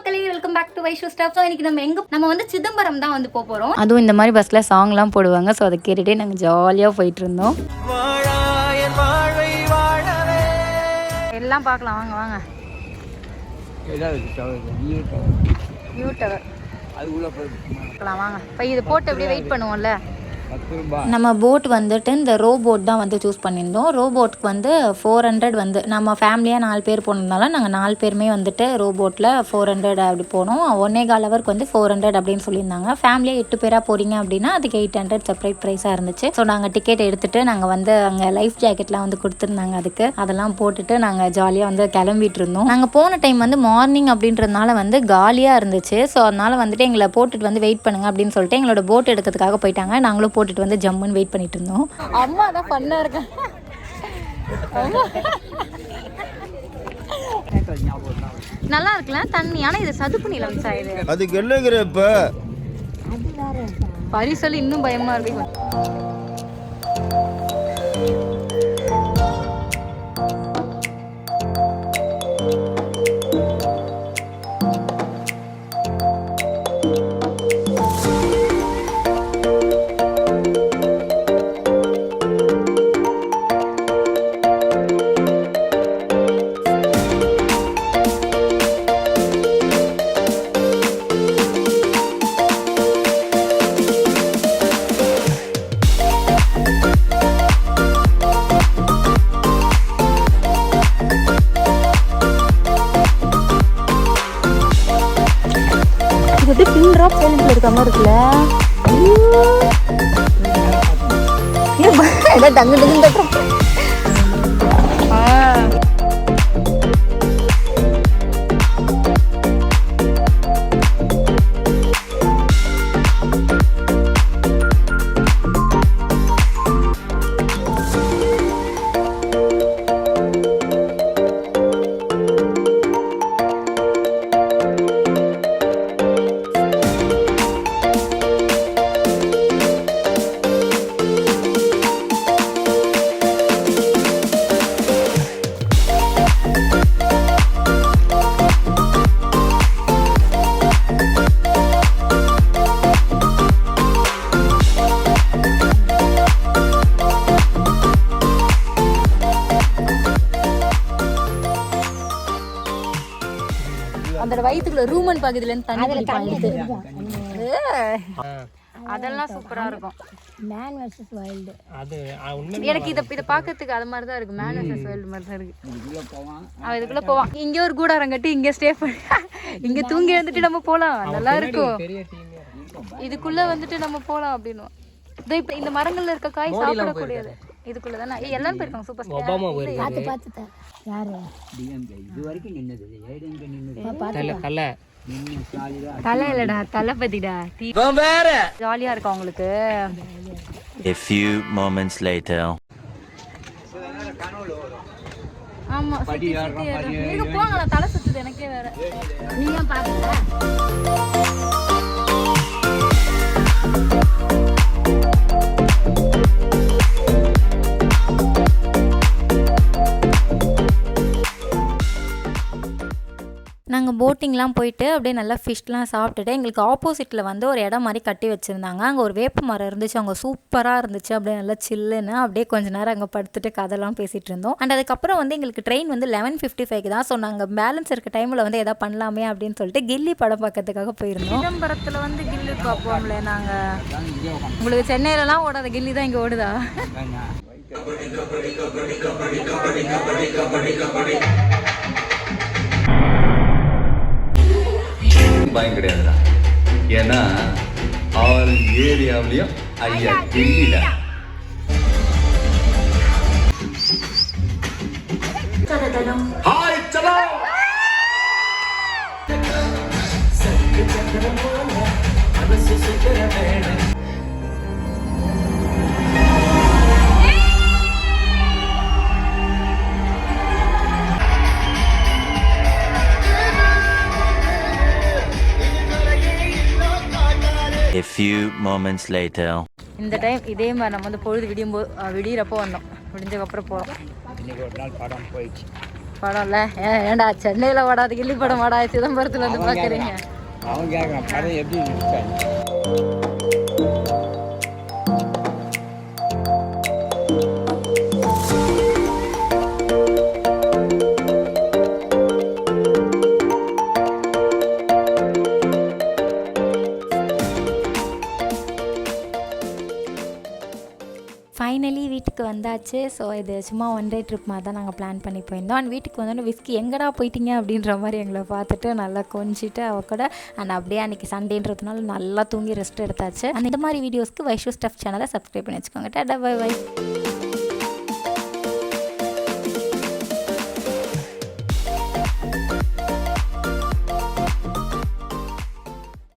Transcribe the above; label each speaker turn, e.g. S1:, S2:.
S1: மக்களே, welcome back to Vaishu stop. So இன்னைக்கு நம்ம வந்து சிதம்பரம் தான் வந்து போகிறோம்.
S2: அதுவும் இந்த மாதிரி பஸ்ஸில் சாங்லாம் போடுவாங்க. ஸோ அதை கேட்டுகிட்டே நாங்கள் ஜாலியாக போயிட்டு இருந்தோம். எல்லாம் பார்க்கலாம், வாங்க வாங்க. நியூ டவர் அதுக்குள்ளே போய்க்கலாம், வாங்க. இப்போ இது போட்டு அப்படியே வெயிட் பண்ணுவோம்ல. நம்ம போட் வந்துட்டு இந்த ரோ போட் தான் வந்து சூஸ் பண்ணியிருந்தோம். ரோ போட்டுக்கு வந்து 400 வந்து நம்ம ஃபேமிலியாக 4 பேர் போனதுனால நாங்கள் 4 பேருமே வந்துட்டு ரோ போட்டில் 400 அப்படி போனோம். 1.25 ஹவருக்கு வந்து 400 அப்படின்னு சொல்லியிருந்தாங்க. ஃபேமிலியாக 8 பேராக போகிறீங்க அப்படின்னா அதுக்கு 800 செப்பரேட் ப்ரைஸாக இருந்துச்சு. ஸோ நாங்கள் டிக்கெட் எடுத்துகிட்டு நாங்கள் வந்து அங்கே லைஃப் ஜாக்கெட்லாம் வந்து கொடுத்துருந்தாங்க. அதுக்கு அதெல்லாம் போட்டுட்டு நாங்கள் ஜாலியாக வந்து கிளம்பிட்டு இருந்தோம். நாங்கள் போன டைம் வந்து மார்னிங் அப்படின்றதுனால வந்து காலியாக இருந்துச்சு. ஸோ அதனால் வந்துட்டு எங்களை போட்டுட்டு வந்து வெயிட் பண்ணுங்க அப்படின்னு சொல்லிட்டு எங்களோட போட் எடுக்கிறதுக்காக போயிட்டாங்க. நாங்களும் போட்டுட்டு வந்து ஜம்முன்னு வெயிட் பண்ணிட்டு இருந்தோம். அம்மா தான் பண்ணா இருக்காங்க. நல்லா இருக்கலாம் தண்ணி. ஆனா இது சதுப்பு நிலம் சாயுது.
S3: அதுக்கு என்னங்கிற இப்ப
S2: பரிசல் இன்னும் பயமா இருக்கு. இருக்க மாதிரி இருக்குல்ல. டங்கு டங்கு அந்த வயிற்றுக்குள்ள ரூமன் பகுதியில இருந்து தண்ணி குடிப்பாங்க. அதெல்லாம் சூப்பரா இருக்கும். மேன் வெர்சஸ் வைல்டு அது எனக்கு இத பாக்கிறதுக்கு அது மாதிரி தான் இருக்கு. மேன் வெர்சஸ் வைல்டு மாதிரி தான் இருக்கு. அவன் இதுக்குள்ள போவான். இங்க ஒரு கூடாரம் கட்டி இங்க ஸ்டே பண்ணி இங்க தூங்கி வந்துட்டு நம்ம போலாம். நல்லா இருக்கும். இதுக்குள்ள வந்துட்டு நம்ம போலாம் அப்படின்னு. இப்ப இந்த மரங்கள்ல இருக்க காய் சாப்பிடக்கூடியது இதுக்குள்ள தானே. எல்லாரும் போயிருக்காங்க. சூப்பர் ஸ்டார் பார்த்து யாரு இது வரைக்கும் நின்னது தலை இல்லடா, தளபதிடா. ஜாலியா இருக்கா உங்களுக்கு.
S4: A few moments later.
S2: ஆமா போங்களா, தலை சுத்துது எனக்கே வேற. நீங்க பாருங்க. நாங்கள் போட்டிங்லாம் போயிட்டு அப்படியே நல்லா ஃபிஷ்லாம் சாப்பிட்டுட்டு எங்களுக்கு ஆப்போசிட்டில் வந்து ஒரு இடம் மாதிரி கட்டி வச்சுருந்தாங்க. அங்கே ஒரு வேப்ப மரம் இருந்துச்சு. அங்கே சூப்பராக இருந்துச்சு. அப்படியே நல்லா சில்லுன்னு அப்படியே கொஞ்சம் நேரம் அங்கே படுத்துட்டு கதைலாம் பேசிகிட்டு இருந்தோம். அண்ட் அதுக்கப்புறம் வந்து எங்களுக்கு ட்ரெயின் வந்து 11:55 தான். ஸோ நாங்கள் பேலன்ஸ் இருக்க டைமில் வந்து எதாவது பண்ணலாமே அப்படின்னு சொல்லிட்டு கில்லி படம் பார்க்கறதுக்காக போயிருந்தோம். சிதம்பரத்தில் வந்து கில்லி பார்ப்போம்ல நாங்கள். உங்களுக்கு சென்னையிலலாம் ஓடாத கில்லி தான் இங்கே ஓடுதா?
S5: பயம் கிடையாதுடா. ஏன்னா ஆல் ஏரியாவிலையும் ஐயா கில்லிடா. ஹாய் சலோ.
S4: A few moments later.
S2: இந்த டைம் இதே மாதிரி நம்ம வந்து பொழுது விடியுறப்போ வந்தோம். விடிஞ்சதுக்கப்புறம் போகிறோம்.
S3: இன்னைக்கு ஒரு நாள் படம் போயிடுச்சு.
S2: படம்ல ஏன்டா சென்னையில் ஓடாது கில்லி படம் ஓடா சிதம்பரத்தில் வந்து பார்க்குறீங்க.
S3: அவன் கேட்குறான் படம் எப்படி இருக்காங்க.
S2: ஃபைனலி வீட்டுக்கு வந்தாச்சு. ஸோ இது சும்மா ஒன் டே ட்ரிப் மாதிரி தான் நாங்கள் பிளான் பண்ணி போயிருந்தோம். அண்ட் வீட்டுக்கு வந்தோடனே விஸ்கி எங்கடா போயிட்டீங்க அப்படின்ற மாதிரி எங்களை பார்த்துட்டு நல்லா கொஞ்சிட்டு அவ கூட அண்ட் அப்படியே அன்றைக்கி சண்டேன்றதுனால நல்லா தூங்கி ரெஸ்ட் எடுத்தாச்சு. அந்த இந்த மாதிரி வீடியோஸ்க்கு வைஷு ஸ்டஃப் சேனலை சப்ஸ்கிரைப் பண்ணி வச்சுக்கோங்க. Ta-ta bye by.